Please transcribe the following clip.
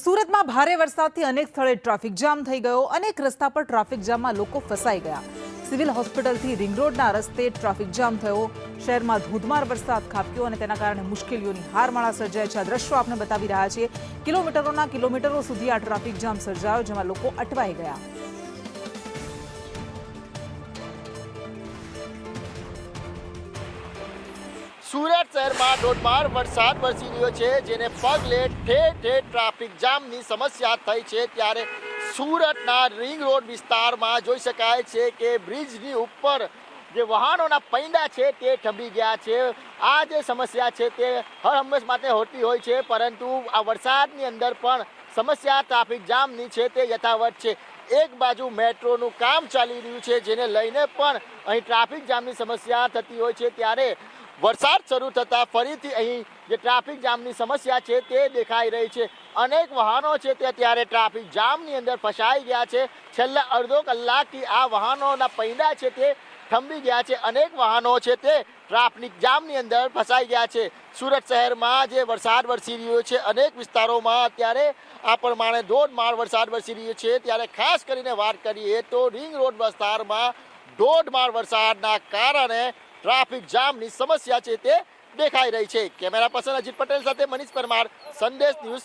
સુરતમાં ભારે વરસાદથી અનેક સ્થળે ટ્રાફિક જામ થઈ ગયો। અનેક રસ્તા પર ટ્રાફિક જામમાં લોકો ફસાઈ ગયા। સિવિલ હોસ્પિટલથી રિંગ રોડના રસ્તે ટ્રાફિક જામ થયો। શહેરમાં ધોધમાર વરસાદ ખાબક્યો અને તેના કારણે મુશ્કેલીઓની હારમાળા સર્જાય છે। આ દ્રશ્યો આપને બતાવી રહ્યા છીએ। કિલોમીટરોના કિલોમીટરો સુધી આ ટ્રાફિક જામ સર્જાયો, જેમાં લોકો અટવાઈ ગયા। સુરત શહેરમાં ધોધમાર વરસાદ વરસી રહ્યો છે, જેને પગલે ઠેર ઠેર ટ્રાફિક જામની સમસ્યા થઈ છે। ત્યારે સુરતના રિંગ રોડ વિસ્તારમાં જોઈ શકાય છે કે બ્રિજની ઉપર જે વાહનોના પૈડા છે તે થંભી ગયા છે। આ જે સમસ્યા છે તે હર હંમેશ માટે હોતી હોય છે, પરંતુ આ વરસાદની અંદર પણ સમસ્યા ટ્રાફિક જામની છે તે યથાવત છે। એક બાજુ મેટ્રોનું કામ ચાલી રહ્યું છે, જેને લઈને પણ અહીં ટ્રાફિક જામની સમસ્યા થતી હોય છે। ત્યારે વરસાદ શરૂ થતાં ફરીથી અહીં જે ટ્રાફિક જામની સમસ્યા છે તે દેખાઈ રહી છે। અનેક વાહનો છે તે ત્યારે ટ્રાફિક જામની અંદર ફસાઈ ગયા છે। છેલ્લા અડધો કલાકથી આ વાહનોના પૈડા છે તે થંભી ગયા છે। અનેક વાહનો છે તે ટ્રાફિક જામની અંદર ફસાઈ ગયા છે। સુરત શહેરમાં જે વરસાદ વરસી રહ્યો છે, અનેક વિસ્તારોમાં અત્યારે આ પ્રમાણે ધોધમાર વરસાદ વરસી રહ્યો છે। ત્યારે ખાસ કરીને વાત કરીએ તો રિંગ રોડ વિસ્તારમાં ધોધમાર વરસાદના કારણે ટ્રાફિક જામની સમસ્યા છે તે દેખાઈ રહી છે। કેમેરા પર્સન અજીત પટેલ સાથે મનીષ પરમાર, સંદેશ ન્યૂઝ।